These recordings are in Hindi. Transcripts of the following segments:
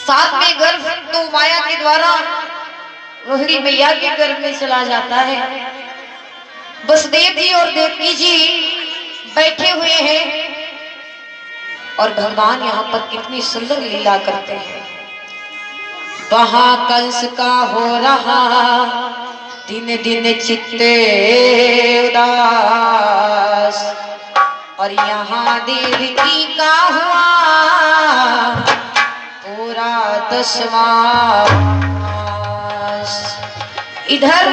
साथ में गर्भ तो माया के द्वारा रोहिणी मैया के गर्भ में चला जाता है। वसुदेव जी और देवकी जी बैठे हुए हैं और भगवान यहाँ पर कितनी सुंदर लीला करते हैं। वहां कंस का हो रहा दिन दिन चित्ते उदास, और यहाँ देवकी का हुआ पूरा 10वां मास। इधर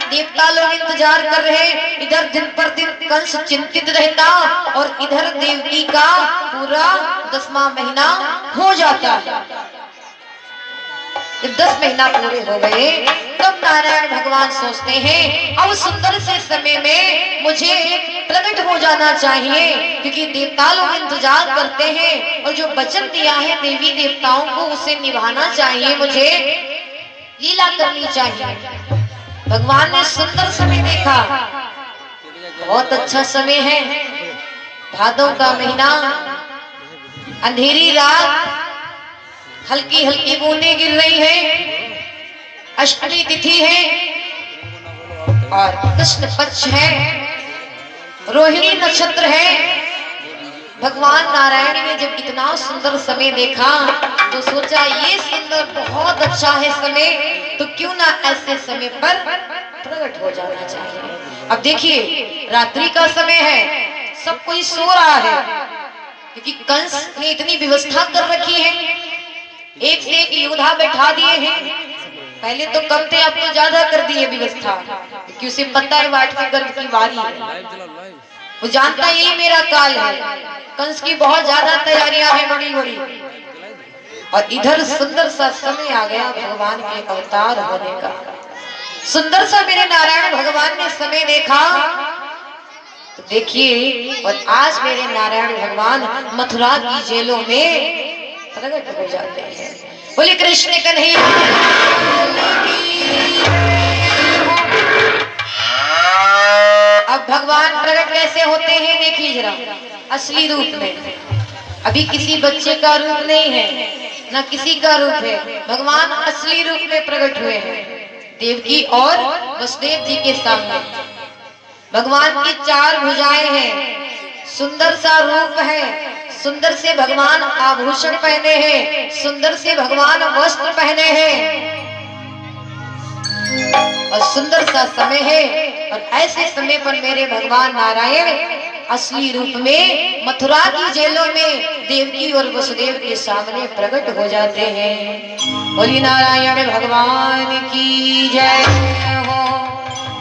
देवता लोग इंतजार कर रहे, इधर दिन पर दिन कंस चिंतित रहता और इधर देवकी का पूरा 10वां महीना हो जाता है। जब 10 महीना पूरे हो गए तब नारायण भगवान सोचते हैं अब सुंदर से समय में मुझे प्रकट हो जाना चाहिए, क्योंकि देवता लोग इंतजार करते हैं और जो वचन दिया है देवी देवताओं को उसे निभाना चाहिए, मुझे लीला करनी चाहिए। भगवान ने सुंदर समय देखा, बहुत अच्छा समय है, भादों का महीना, अंधेरी रात, हल्की हल्की बूंदें गिर रही है, अष्टमी तिथि है और कृष्ण पक्ष है, रोहिणी नक्षत्र है। भगवान नारायण ने जब इतना सुंदर समय देखा तो सोचा ये सुंदर बहुत अच्छा है समय, तो क्यों ना ऐसे समय पर प्रकट हो जाना चाहिए। अब देखिए रात्रि का समय है, सब कोई सो रहा है, क्योंकि कंस ने इतनी व्यवस्था कर रखी है, एक से एक योद्धा बैठा दिए हैं। पहले तो कम थे, अब तो ज्यादा कर दिए व्यवस्था, क्योंकि उसे पता है वाट के गर्भ की बारी है, वो जानता यही मेरा काल है। कंस की बहुत ज्यादा तैयारियां हैं बड़ी बड़ी, और इधर सुंदर सा समय आ गया भगवान के अवतार होने का। सुंदर सा मेरे नारायण भगवान ने समय देखा तो देखिए, और आज मेरे नारायण भगवान मथुरा की जेलों में प्रकट हो जाते हैं। बोले कृष्ण कन्हैया। अब भगवान प्रकट कैसे होते हैं देखिए जरा, असली रूप में। अभी किसी बच्चे का रूप नहीं है, ना किसी का रूप है, भगवान असली रूप में प्रकट हुए हैं देवकी और वसुदेव जी के सामने। भगवान की 4 भुजाएं हैं, सुंदर सा रूप है, सुंदर से भगवान आभूषण पहने हैं, सुंदर से भगवान वस्त्र पहने हैं, और सुंदर सा समय है। और ऐसे समय पर मेरे भगवान नारायण असली रूप में मथुरा की जेलों में देवकी और वसुदेव के सामने प्रकट हो जाते हैं। बोली नारायण भगवान की जय हो।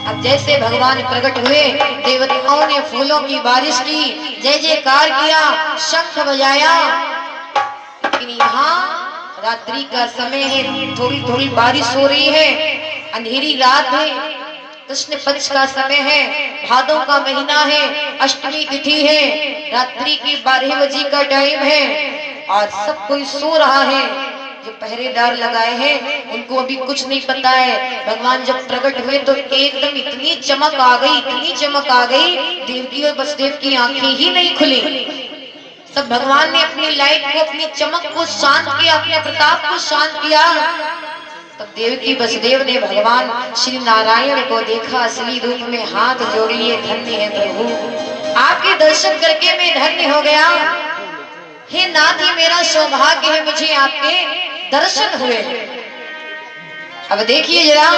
अब जैसे भगवान प्रकट हुए, देवताओं ने फूलों की बारिश की, जय जयकार किया, शंख बजाया, लेकिन यहाँ रात्रि का समय है, थोड़ी थोड़ी बारिश हो रही है, अंधेरी रात है, कृष्ण पक्ष का समय है, भादों का महीना है, अष्टमी तिथि है, रात्रि की 12 बजे का टाइम है, और सब कोई सो रहा है। जो पहरेदार लगाए हैं उनको अभी कुछ नहीं पता है। भगवान जब प्रकट हुए तो एकदम इतनी चमक आ गई, इतनी चमक आ गई, देवकी और वसुदेव की आंखें ही नहीं खुली। तब भगवान ने अपनी लाइट को, अपनी चमक को शांत किया, अपने प्रताप को शांत किया। तब देवकी वसुदेव ने भगवान श्री नारायण को देखा असली रूप में, हाथ जोड़िए, धन्य है प्रभु, आपके दर्शन करके मैं धन्य हो गया। हे नाथ, ही मेरा सौभाग्य है, मुझे आपके दर्शन हुए। अब देखिए जरा,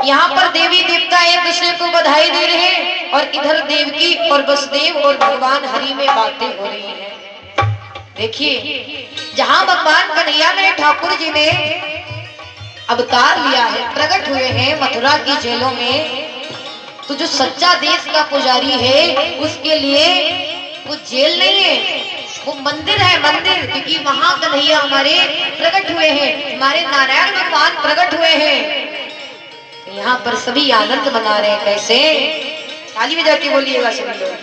यहाँ पर देवी देवता एक दूसरे को बधाई दे रहे हैं, और इधर देवकी और वसुदेव और भगवान हरि में बातें हो रही हैं। देखिए, जहाँ भगवान कन्हैया मेरे ठाकुर जी ने अवतार लिया है, प्रकट हुए हैं मथुरा की जेलों में, तो जो सच्चा देश का पुजारी है उसके लिए वो जेल नहीं है, वो मंदिर है, मंदिर। क्योंकि वहां कन्हैया हमारे प्रकट हुए हैं, हमारे नारायण भगवान प्रकट हुए हैं। यहाँ पर सभी आनंद मना रहे हैं। कैसे? ताली बजा के बोलिएगा सभी लोग।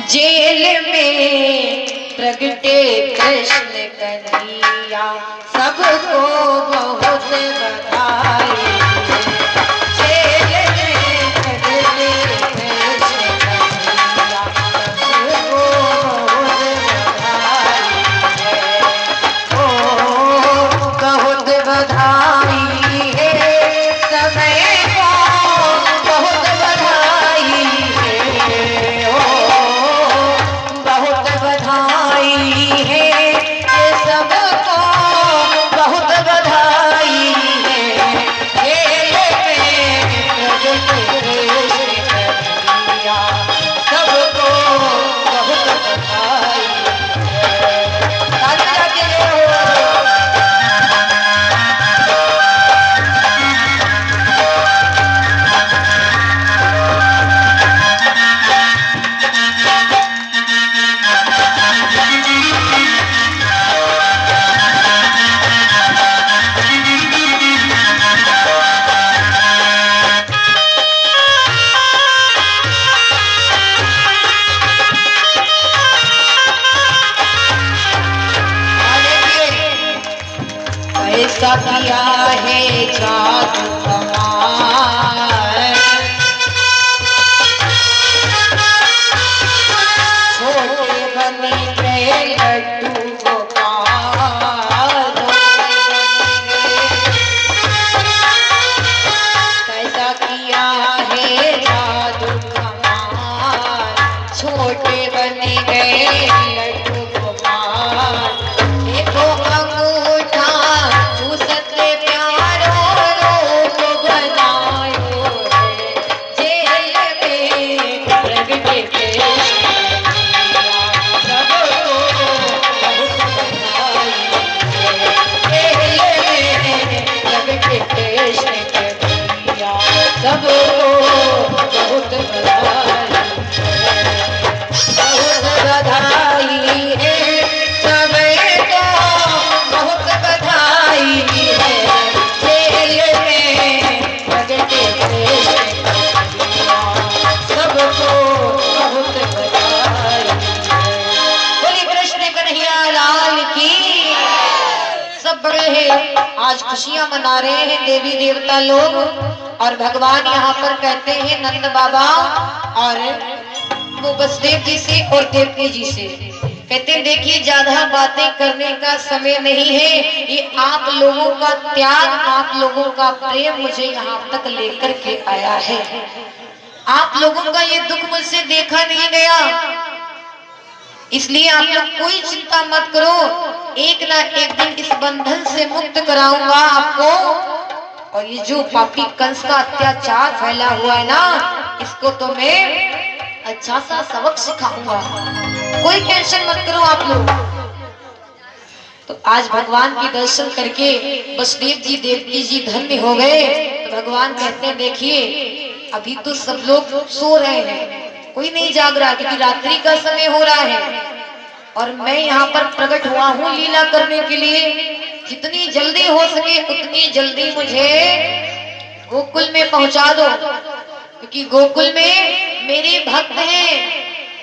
जेल में प्रगटे कृष्ण कन्हैया, सबको बहुत बधाई। ऐसा किया है जादू कमाल, छोटे बने गए लड्डू गोपाल, कैसा किया है जादू कमाल, छोटे बने गए लड्डू गोपाल। देखो अंगूठा चूसते प्यारो रूप बनायो जेल में प्रगटे के सबको बहुत बधाई, जेल में प्रगटे कृष्ण के भैया सबको बहुत बधाई, बहुत बधाई है सबको बहुत बधाई है, जेल में प्रगटे कृष्ण के भैया सबको बहुत बधाई है। बोली कृष्ण कन्हैया लाल की। सब बड़े हैं, आज खुशियां मना रहे हैं देवी देवता लोग, और भगवान यहाँ पर कहते हैं नंद बाबा और वो वसुदेव जी से और देवकी जी से कहते हैं देखिए ज्यादा बातें करने का समय नहीं है, ये आप लोगों का त्याग, आप लोगों का प्रेम मुझे यहाँ तक लेकर के आया है। आप लोगों का ये दुख मुझसे देखा नहीं गया, इसलिए आप लोग कोई चिंता मत करो, एक ना एक दिन इस बंधन से मुक्त कराऊंगा आपको, और ये जो पापी कंस का अत्याचार फैला हुआ है ना, इसको तो मैं अच्छा सा सबक सिखाऊंगा, कोई टेंशन मत करो आप लोग। तो आज भगवान के दर्शन करके वसुदेव जी देवकी जी धन्य हो गए। तो भगवान कहते हैं देखिए अभी तो सब लोग सो रहे हैं, कोई नहीं जाग रहा, क्योंकि रात्रि का समय हो रहा है, और मैं यहाँ पर प्रकट हुआ हूँ लीला करने के लिए। जितनी जल्दी हो सके उतनी जल्दी मुझे गोकुल में पहुंचा दो, क्योंकि गोकुल में मेरे भक्त हैं,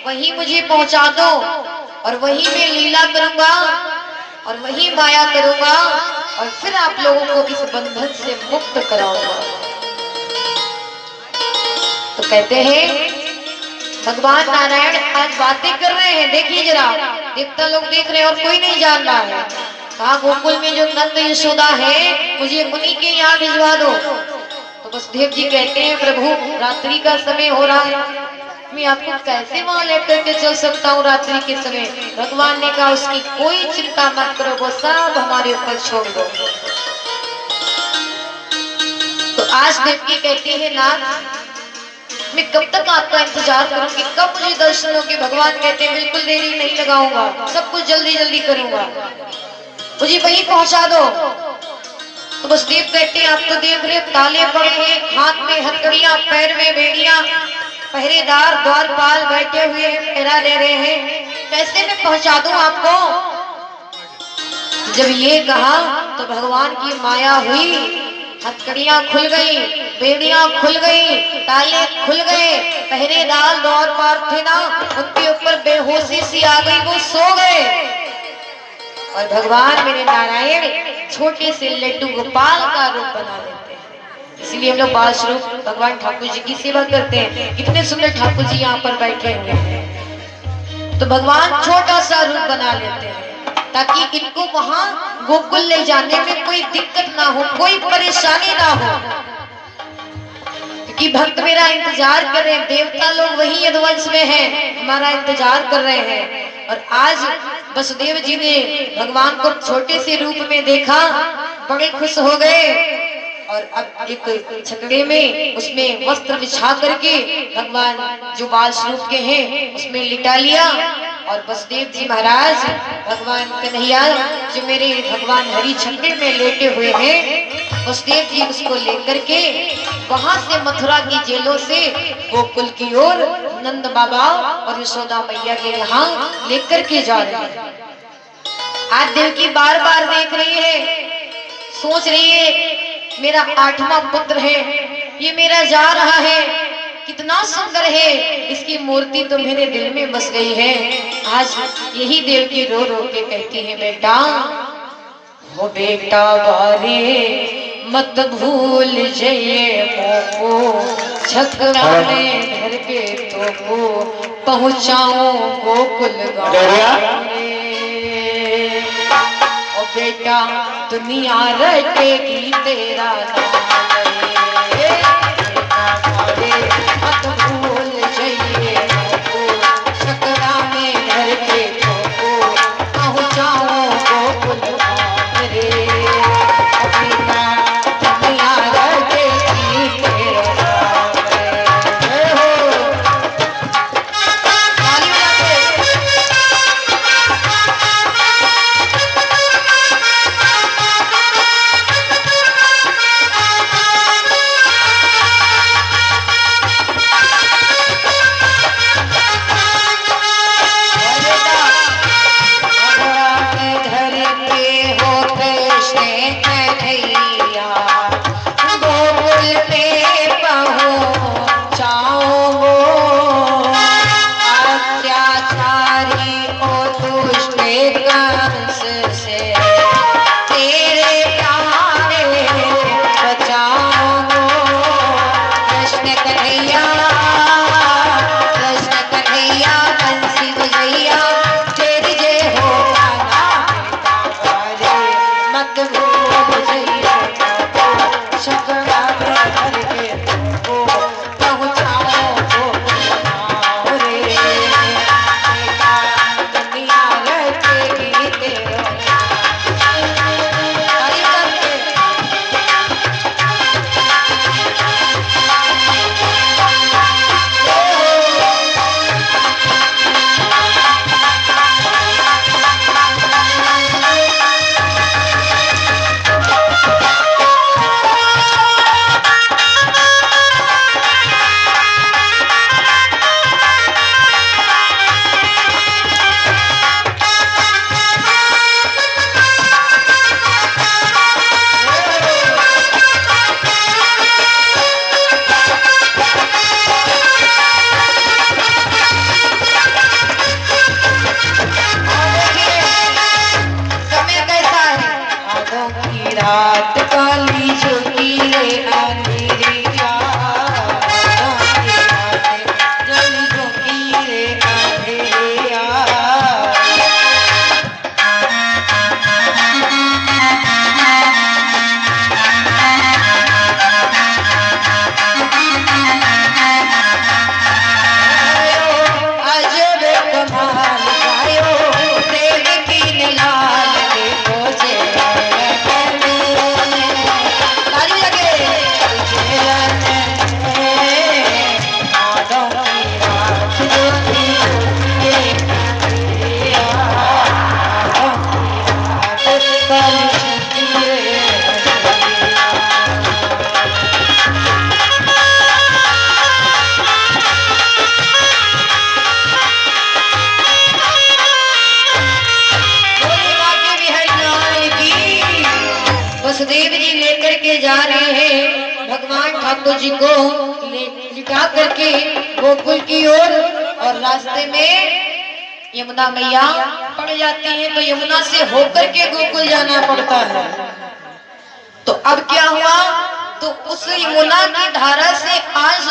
वहीं मुझे पहुंचा दो, और वहीं मैं लीला करूंगा और वहीं माया करूंगा, और फिर आप लोगों को इस बंधन से मुक्त कराऊंगा। तो कहते हैं भगवान नारायण आज बातें कर रहे हैं, देखिए जरा देवता लोग देख रहे हैं और कोई नहीं जान रहा है। कहा गोकुल में जो नंद यशोदा है मुझे उन्हीं के यहाँ भिजवा दो। तो वसुदेव जी कहते हैं प्रभु रात्रि का समय हो रहा है, मैं आपको कैसे वहां लेकर के चल सकता हूँ रात्रि के समय। भगवान ने कहा उसकी कोई चिंता मत करो, वो सब हमारे ऊपर छोड़ दो। तो आज देवकी कहती है नाथ मैं कब तक आपका इंतजार करूंगी, कब मुझे दर्शन होंगे। भगवान कहते हैं बिल्कुल देरी नहीं लगाऊंगा, सब कुछ जल्दी जल्दी करूंगा, मुझे वहीं पहुंचा दो। तो वसुदेव कहते हैं आप तो देख रहे ताले पड़े हैं, हाथ में हथकड़ियां, पैर में बेड़ियां, पहरेदार द्वारपाल बैठे हुए हैं, पहरा दे रहे हैं, कैसे मैं पहुंचा दूं आपको। जब ये कहा तो भगवान की माया हुई, हथकड़ियां खुल गई, बेड़ियां खुल गई, ताले खुल गए, पहरेदार द्वारपाल थे ना उनके ऊपर बेहोशी सी आ गई, वो सो गए। और भगवान मेरे नारायण छोटे से लड्डू गोपाल का रूप बना देते हैं। इसलिए हम लोग बाल स्वरूप भगवान ठाकुर जी की सेवा करते हैं। कितने सुंदर ठाकुर जी यहाँ पर बैठे हुए हैं। तो भगवान छोटा सा रूप बना लेते हैं ताकि इनको वहां गोकुल ले जाने में कोई दिक्कत ना हो, कोई परेशानी ना हो, क्योंकि भक्त मेरा इंतजार कर रहे हैं। देवता लोग वही यदुवंश में हैं, हमारा इंतजार कर रहे हैं। और आज वसुदेव जी ने भगवान को छोटे से रूप में देखा, बड़े खुश हो गए, और अब एक छकड़े में उसमें वस्त्र बिछा करके भगवान जो बाल स्वरूप के हैं उसमें लिटा लिया। और वसुदेव जी महाराज भगवान कन्हैया जो मेरे भगवान हरि छकड़े में लेटे हुए हैं, वसुदेव जी उसको लेकर के वहां से मथुरा की जेलों से गोकुल की ओर नंद बाबा और यशोदा मैया के यहाँ लेकर के जा रहे हैं। आज देवकी बार बार देख रही है, सोच रही है मेरा 8वां पुत्र है, ये मेरा जा रहा है, कितना सुंदर है, इसकी मूर्ति तो मेरे दिल में बस गई है। आज यही देवकी रो रो के कहती है बेटा वो बेटा बारे मत भूल जाइए मोको, छकड़ा में घर के तो को पहुँचाऊं गोकुल गाँव। ओ बेटा दुनिया रटेगी तेरा नाम रे, बेटा बारे मत भूल जाइए मोको, छकड़ा में घर के तो को पहुँचाऊं गोकुल गाँव रे। बेटा दुनिया रटेगी तेरा नाम रे। हो ताली बजा रात काली झुकी रे अंधेरिया, जल झुकी रे अंधेरिया। अजब कमाल गायो प्रेम की लाल देखो जे वसुदेव जी लेकर के जा रहे हैं भगवान ठाकुर जी को लिटा करके गोकुल की ओर, और रास्ते में यमुना मैया पड़ जाती है, तो यमुना से होकर के गोकुल जाना पड़ता है। तो अब क्या हुआ, तो उस यमुना की धारा से आज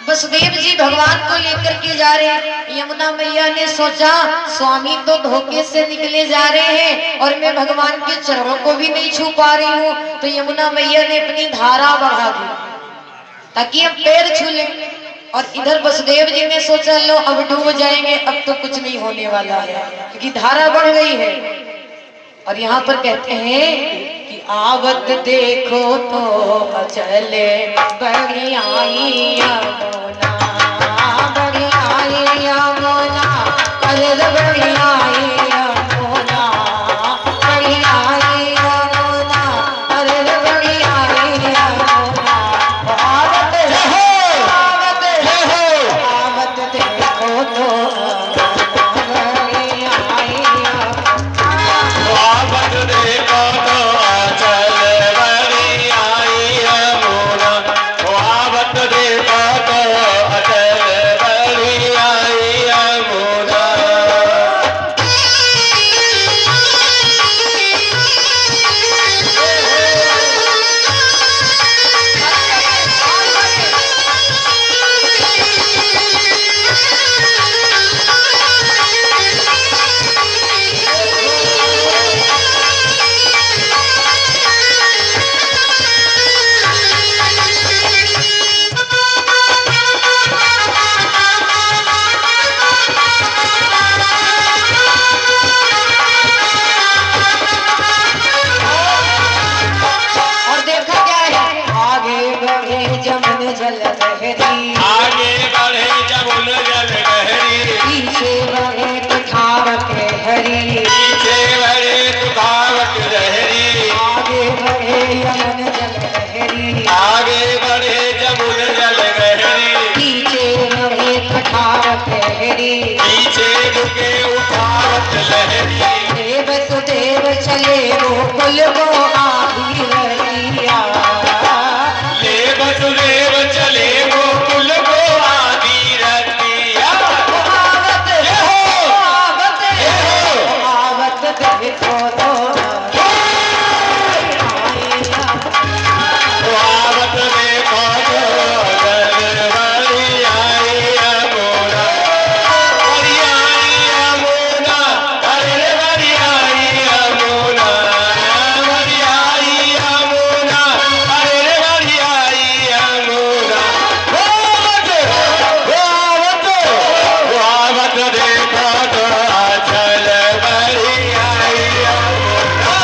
वसुदेव जी भगवान को लेकर के जा रहे हैं। यमुना मैया ने सोचा स्वामी तो धोखे से निकले जा रहे हैं और मैं भगवान के चरणों को भी नहीं छू पा रही हूँ, तो यमुना मैया ने अपनी धारा बढ़ा दी ताकि हम पैर छू लें। और इधर वसुदेव जी ने सोचा लो अब डूब जाएंगे, अब तो कुछ नहीं होने वाला है क्योंकि धारा बढ़ गई है। और यहाँ पर कहते हैं कि आवत देखो तो चले बड़ी आई यमुना, बड़ी आई यमुना, अरे बड़ी आई यमुना, बड़ी आई यमुना, अरे बड़ी आई यमुना। आवत देखो तो बड़ी आई चले गोकुल को आधी रतिया। ले वसुदेव चले गोकुल को आधी रतिया। आवत देखो तो आवत देखो तो दरबारी आई यमुना, बड़ी आई यमुना, अरे बड़ी आई यमुना, बड़ी आई यमुना, अरे बड़ी आई यमुना। आवत देखो तो चल बड़ी आई यमुना।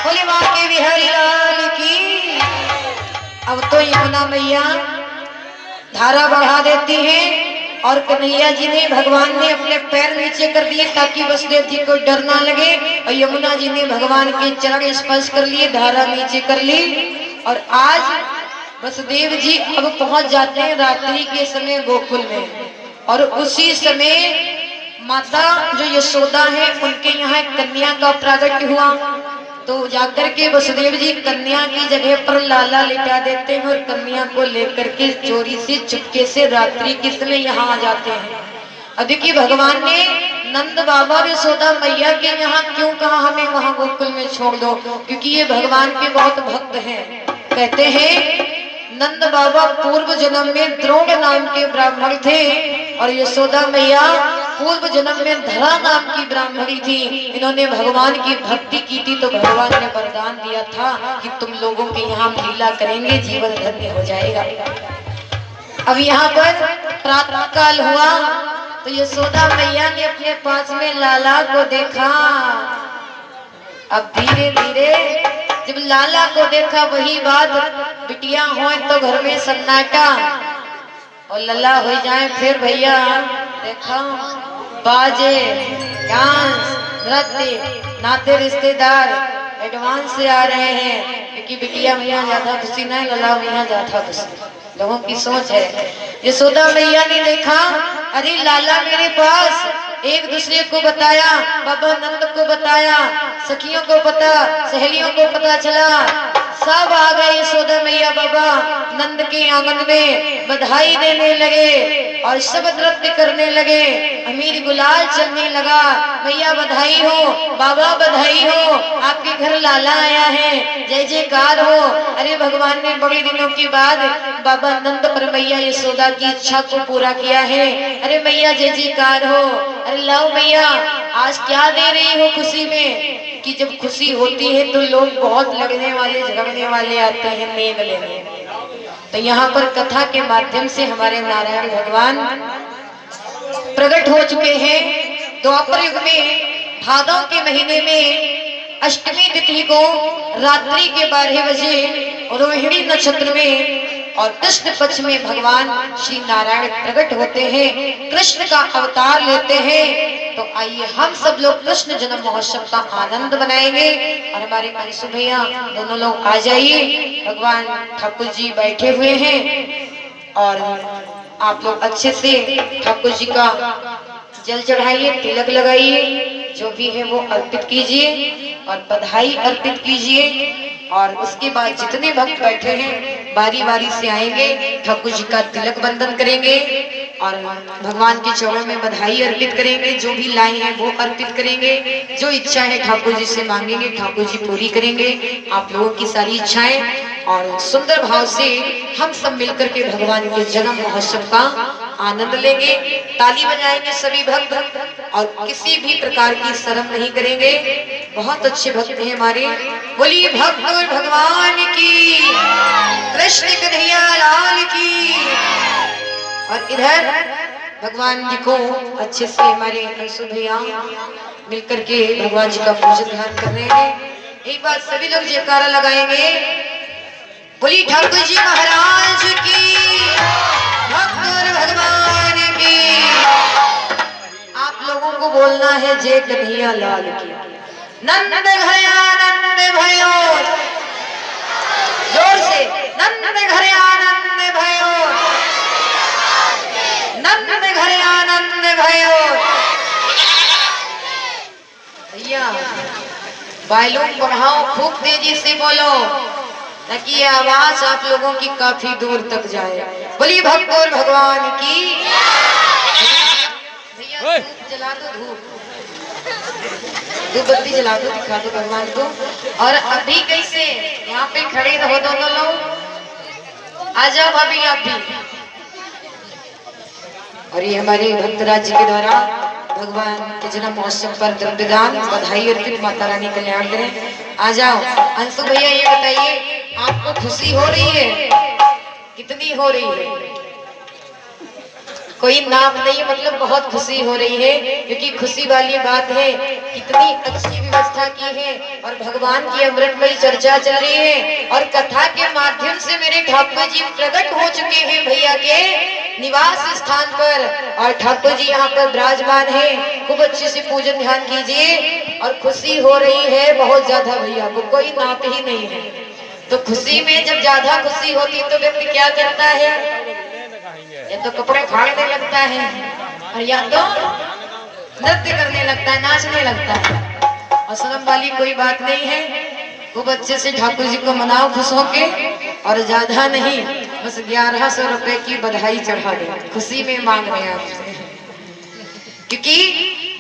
बोले माँ के बिहारी लाल की। अब तो यमुना मैया धारा बढ़ा देती हैं और कन्हैया जी ने भगवान ने अपने पैर नीचे कर दिए ताकि वसुदेव जी को डर ना लगे, और यमुना जी ने भगवान के चरण स्पर्श कर लिए, धारा नीचे कर ली। और आज वसुदेव जी अब पहुंच जाते हैं रात्रि के समय गोकुल में, और उसी समय माता जो यशोदा है उनके यहाँ कन्या का प्रागट्य हुआ। तो जाकर के वसुदेव जी कन्या की जगह पर लाला लिटा देते हैं और कन्या को लेकर के चोरी से चुपके से रात्रि के समय यहाँ आ जाते हैं। अब देखिए भगवान ने नंद बाबा और यशोदा मैया के यहाँ क्यों कहा हमें वहां गोकुल में छोड़ दो, क्योंकि ये भगवान के बहुत भक्त हैं। कहते हैं नंद बाबा पूर्व जन्म में द्रोण नाम के ब्राह्मण थे और यशोदा मैया पूर्व जन्म में धरा नाम की ब्राह्मणी थी। इन्होंने भगवान की भक्ति की थी तो भगवान ने वरदान दिया था कि तुम लोगों के यहाँ लीला करेंगे, जीवन धन्य हो जाएगा। अब यहाँ पर प्रातः काल हुआ तो यशोदा मैया ने अपने पास में लाला को देखा। अब धीरे धीरे जब लाला को देखा वही बात, बिटिया हो तो घर में सन्नाटा और लल्ला हो जाए फिर भैया देखा बाजे डांस नृत्य नाते रिश्तेदार एडवांस से आ रहे हैं, क्योंकि बिटिया मैया ज्यादा खुशी नहीं, लल्ला मैया ज्यादा खुशी। लोगों की सोच है। यशोदा मैया ने देखा अरे लाला मेरे पास, एक दूसरे को बताया, बाबा नंद को बताया, सखियों को पता, सहेलियों को पता चला, सब आ गए यशोदा मैया बाबा नंद के आंगन में बधाई देने लगे और सब नृत्य करने लगे, अमीर गुलाल चलने लगा। भैया बधाई हो, बाबा बधाई हो, आपके घर लाला आया है, जय जयकार हो। अरे भगवान ने बड़े दिनों के बाद बाबा नंद और मैया यशोदा की इच्छा को पूरा किया है। अरे मैया जय जयकार हो। अरे लाओ मैया आज क्या दे रही हो खुशी में, कि जब खुशी होती है तो लोग बहुत लड़ने वाले झगड़ने वाले आते हैं नेग लेने। तो यहाँ पर कथा के माध्यम से हमारे नारायण भगवान प्रकट हो चुके हैं। द्वापर युग में भादों के महीने में अष्टमी तिथि को रात्रि के 12 बजे रोहिणी नक्षत्र में और कृष्ण पक्ष में भगवान श्री नारायण प्रकट होते हैं, कृष्ण का अवतार लेते हैं। तो आइए हम सब लोग कृष्ण जन्म महोत्सव का आनंद बनाएंगे और हमारे अंशु भैया दोनों लोग आ जाइए। भगवान ठाकुर जी बैठे हुए हैं और आप लोग अच्छे से ठाकुर जी का जल चढ़ाइए, तिलक लगाइए, जो भी है वो अर्पित कीजिए और बधाई अर्पित कीजिए। और उसके बाद जितने भक्त बैठे हैं बारी बारी से आएंगे, ठाकुर जी का तिलक बंधन करेंगे और भगवान के चरणों में बधाई अर्पित करेंगे, जो भी लाए हैं वो अर्पित करेंगे, जो इच्छा है ठाकुर जी से मांगेंगे, ठाकुर जी पूरी करेंगे आप लोगों की सारी इच्छाएं। और सुंदर भाव से हम सब मिलकर के भगवान के जन्म महोत्सव का आनंद लेंगे, ताली बजाएंगे सभी भक्त और किसी भी प्रकार की शर्म नहीं करेंगे। बहुत अच्छे भक्त हैं हमारे, बोलिए भक्त भगवान की, कृष्ण कन्हैया लाल की। और इधर भगवान जी को अच्छे से हमारे अंशु भैया मिलकर के भगवान जी का पूजन ध्यान कर रहे हैं। एक बार सभी लोग जयकारा लगाएंगे, बोली ठाकुर जी महाराज की, भक्त भगवान की। आप लोगों को बोलना है जय कन्हैया लाल की। नंद भया नंद भयो, जोर से नंद घरे आनंद भयो, नंद घरे आनंद भयो। भैया वॉल्यूम बढ़ाओ, खूब तेजी से बोलो ताकि ये आवाज आप लोगों की काफी दूर तक जाए। बोलिए भक्त और भगवान की। भैया धूप जला दो, धूप बत्ती जला दो, दिखा दो भगवान को। और अभी कैसे यहाँ पे खड़े रहो दोनों लोग, आ जाओ भाभी आप भी। और ये हमारे भक्तराज जी के द्वारा भगवान के जन्म महोत्सव पर द्रव्यदान बधाई अर्पित, माता रानी कल्याण करें। आ जाओ अंशु भैया, ये बताइए आपको खुशी हो रही है? कितनी हो रही है? कोई नाम नहीं, मतलब बहुत खुशी हो रही है, क्योंकि खुशी वाली बात है कितनी अच्छी व्यवस्था की है और भगवान की अमृतमयी चर्चा चल रही है और कथा के माध्यम से मेरे ठाकुर जी प्रकट हो चुके हैं भैया के निवास स्थान पर। और ठाकुर जी यहाँ पर विराजमान है, खूब अच्छे से पूजन ध्यान कीजिए। और खुशी हो रही है बहुत ज्यादा भैया को, कोई नाप ही नहीं है। तो खुशी में जब ज्यादा खुशी होती तो व्यक्ति क्या करता है? या तो कपड़े फाड़ने लगता है और या तो नृत्य करने लगता है, नाचने लगता है। और शर्म वाली कोई बात नहीं है, खूब अच्छे से ठाकुर जी को मनाओ खुश होके। और ज्यादा नहीं, बस 1100 रुपए की बधाई चढ़ा दो, खुशी में मांग रहे हैं आपसे। क्योंकि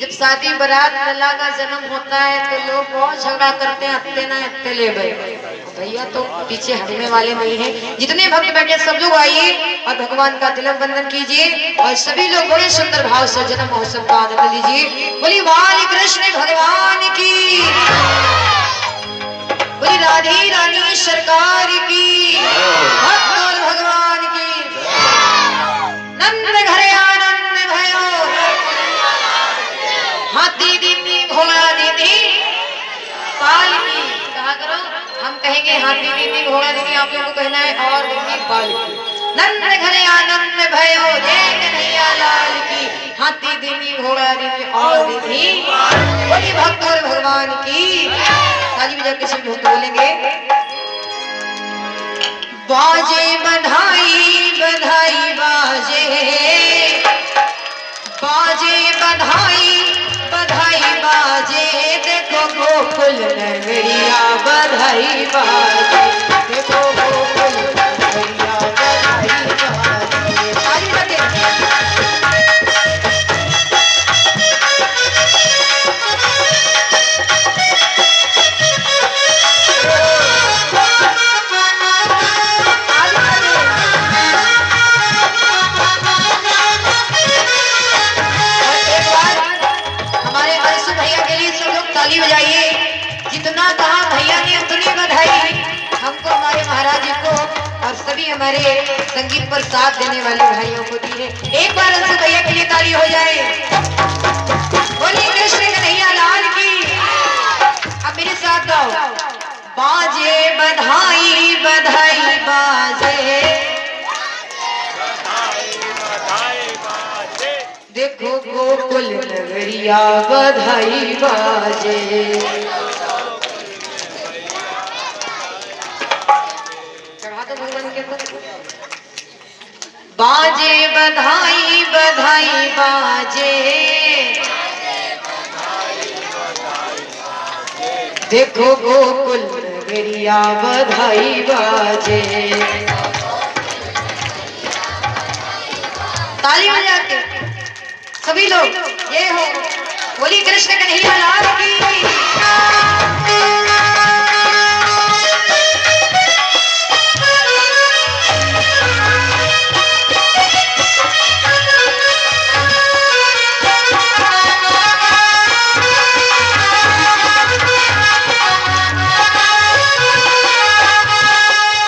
जब शादी बारात लल्ला का जन्म होता है तो लोग बहुत झगड़ा करते हैं, अत्ते ना अत्ते ले भैया तो पीछे हटने वाले नहीं हैं। जितने भक्त बैठे सब लोग आइए और भगवान का तिलक बंधन कीजिए और सभी लोग बड़े सुंदर भाव से जन्म महोत्सव का आनंद लीजिए। बोली बाल कृष्ण भगवान की, बोली राधे रानी सरकार की, भक्त और भगवान की। नंद घरे आनंद भयो, हाथी दीदी घोड़ा दीदी पाल की। कहा करो, हम कहेंगे हाथी दीदी घोड़ा दीदी, आप लोगों को कहना है और दीदी पाल की। नंद घरे आनंद भयो, जय कन्हैया लाल की। हाथी दीदी घोड़ा दीदी और दीदी, बोली भक्त और भगवान की। ताली बजा के सभी भक्त बोलेंगे, बाजे बधाई बधाई बाजे, बाजे बधाई बधाई बाजे। देखो गोकुल नगरिया बधाई बाजे, देखो गोकुल नगरिया बधाई बाजे। ताली बजा ताली बजाइए। जितना कहा भैया ने उतनी बधाई हमको, हमारे महाराज जी को और सभी हमारे संगीत पर साथ देने वाले भाइयों को दी है। एक बार अंशु भैया के लिए ताली हो जाए। बोलिए कृष्ण कन्हैया लाल की। अब मेरे साथ गाओ, बाजे बधाई बधाई बाजे, देखो गोकुल नगरिया बधाई बाजे। चढ़ा दो भगवान के अंदर। बाजे बधाई बधाई बाजे, देखो गोकुल नगरिया बधाई बाजे। ताली बजा के सभी लोग ये हो, बोली कृष्ण कन्हैया लाल की।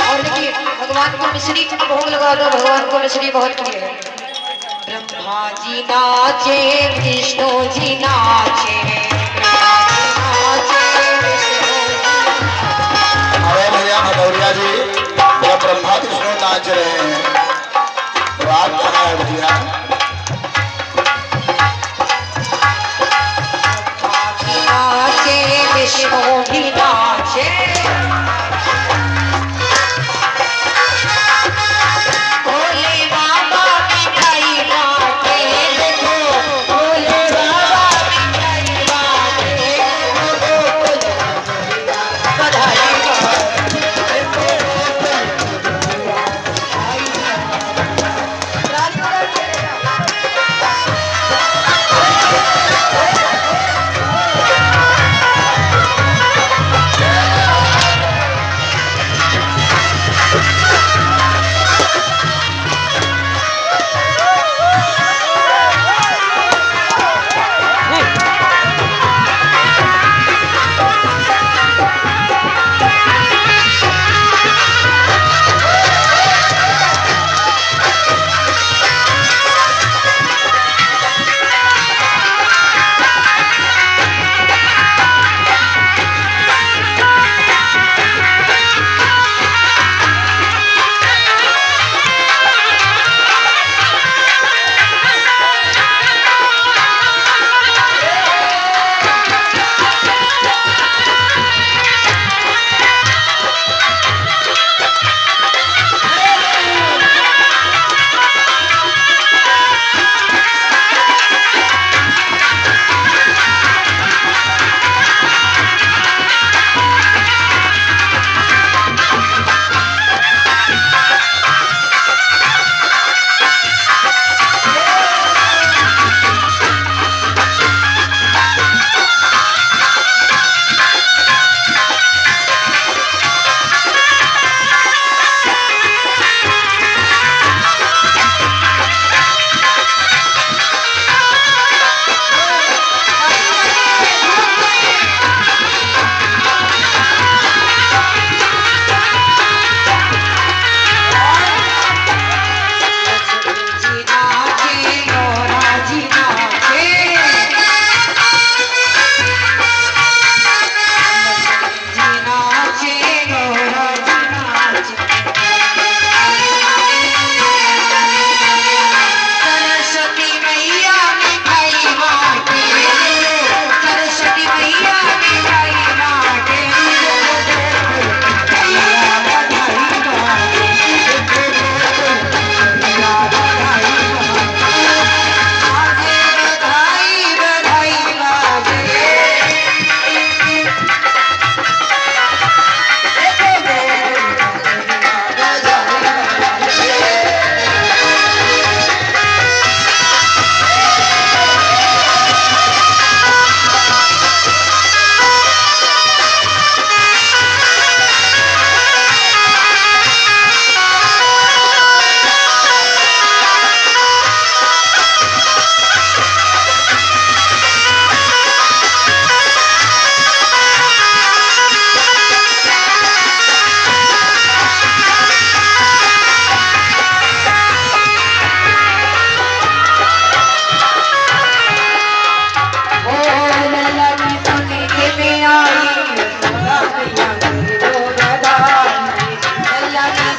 और देखिए भगवान को मिश्री का भोग लगा दो, भगवान को मिश्री बहुत प्रिय है। ब्रह्मा जी नाचे, विष्णु जी नाचे, अरे भैया भगौरिया जी, जब ब्रह्मा विष्णु नाच रहे हैं तो आप कहाँ है भैया? नाचे विष्णु भी नाचे,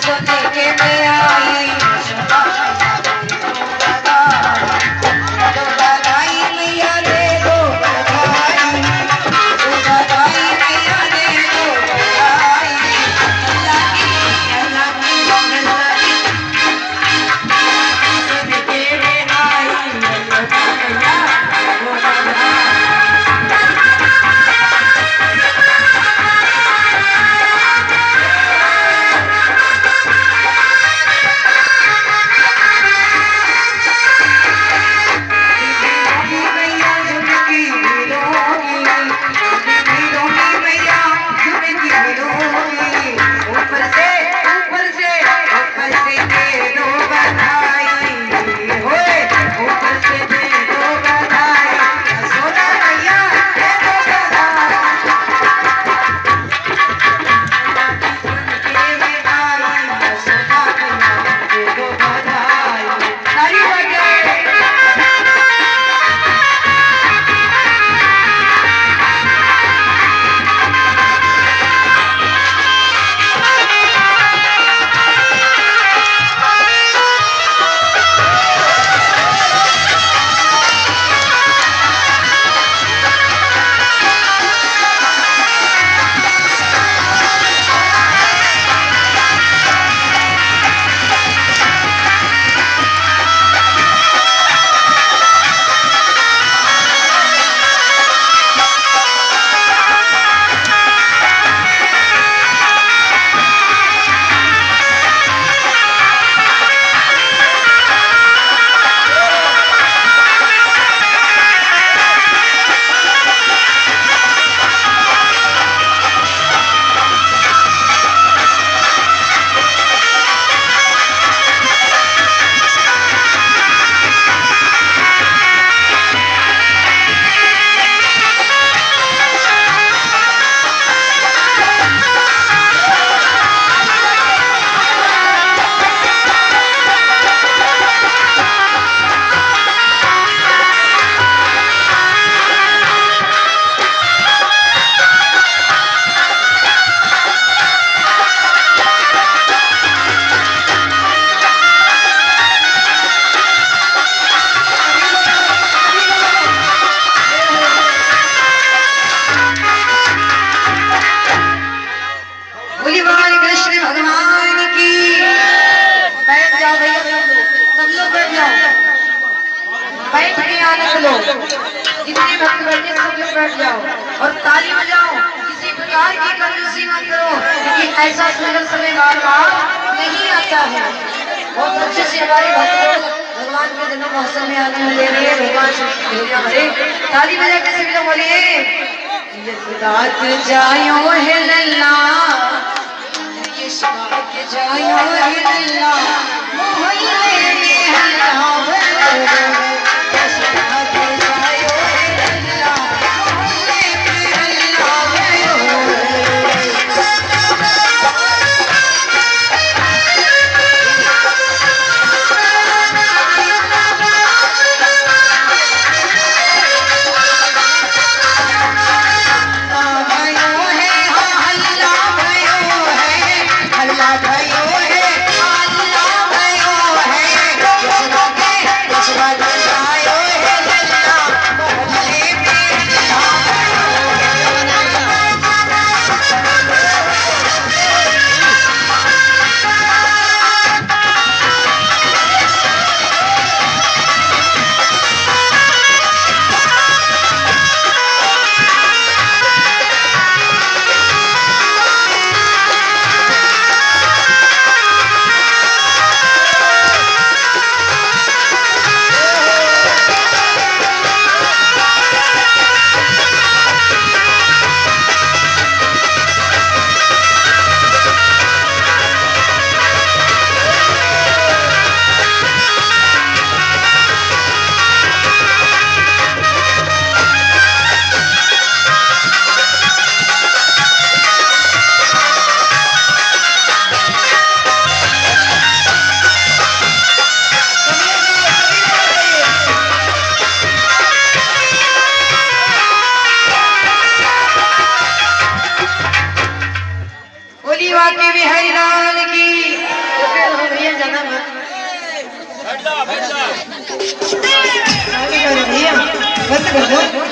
सोते के में आई यशोदा दो बधाई मैया रे दो बधाई दो बधाई मैया रे दो बधाई अल्लाह की सोते के में आई यशोदा मैया दो बधाई जितने भक्त बैठे सब लोग बैठ जाओ और ताली बजाओ। किसी प्रकार की कंजूसी मत करो क्योंकि ऐसा सुंदर समय बार बार नहीं आता है। बहुत अच्छे से हमारे भक्त भगवान के जन्म महोत्सव में आने ले रहे हैं। भगवान भरे ताली बजा के सभी लोग बोलिए रात जायो है लल्ला ये साथ जायो है लल्ला मोहल्ले में हल्ला हल्ला भयो है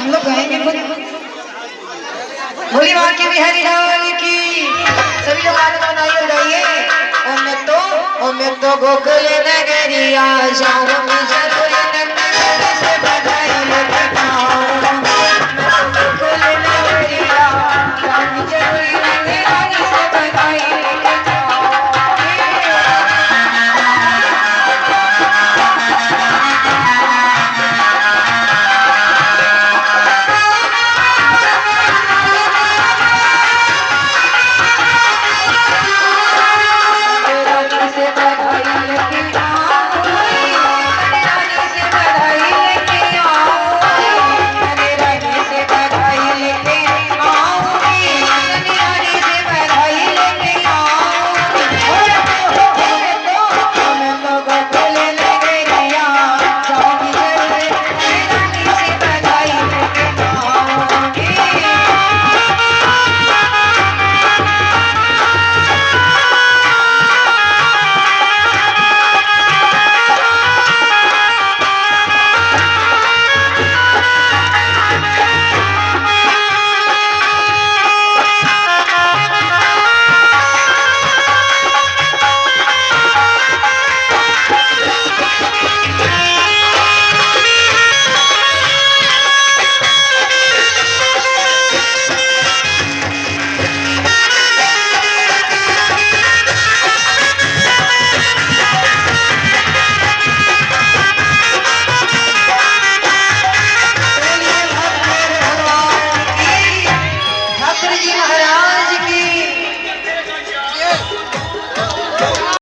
हम लोग गाएंगे कुछ भोली माँ की बिहारी लाल की। सभी लोग आगे बनाइए उड़ाइए। ओ मैं तो गोकुल नगरिया जाऊं जरूर नंदन से बधाई।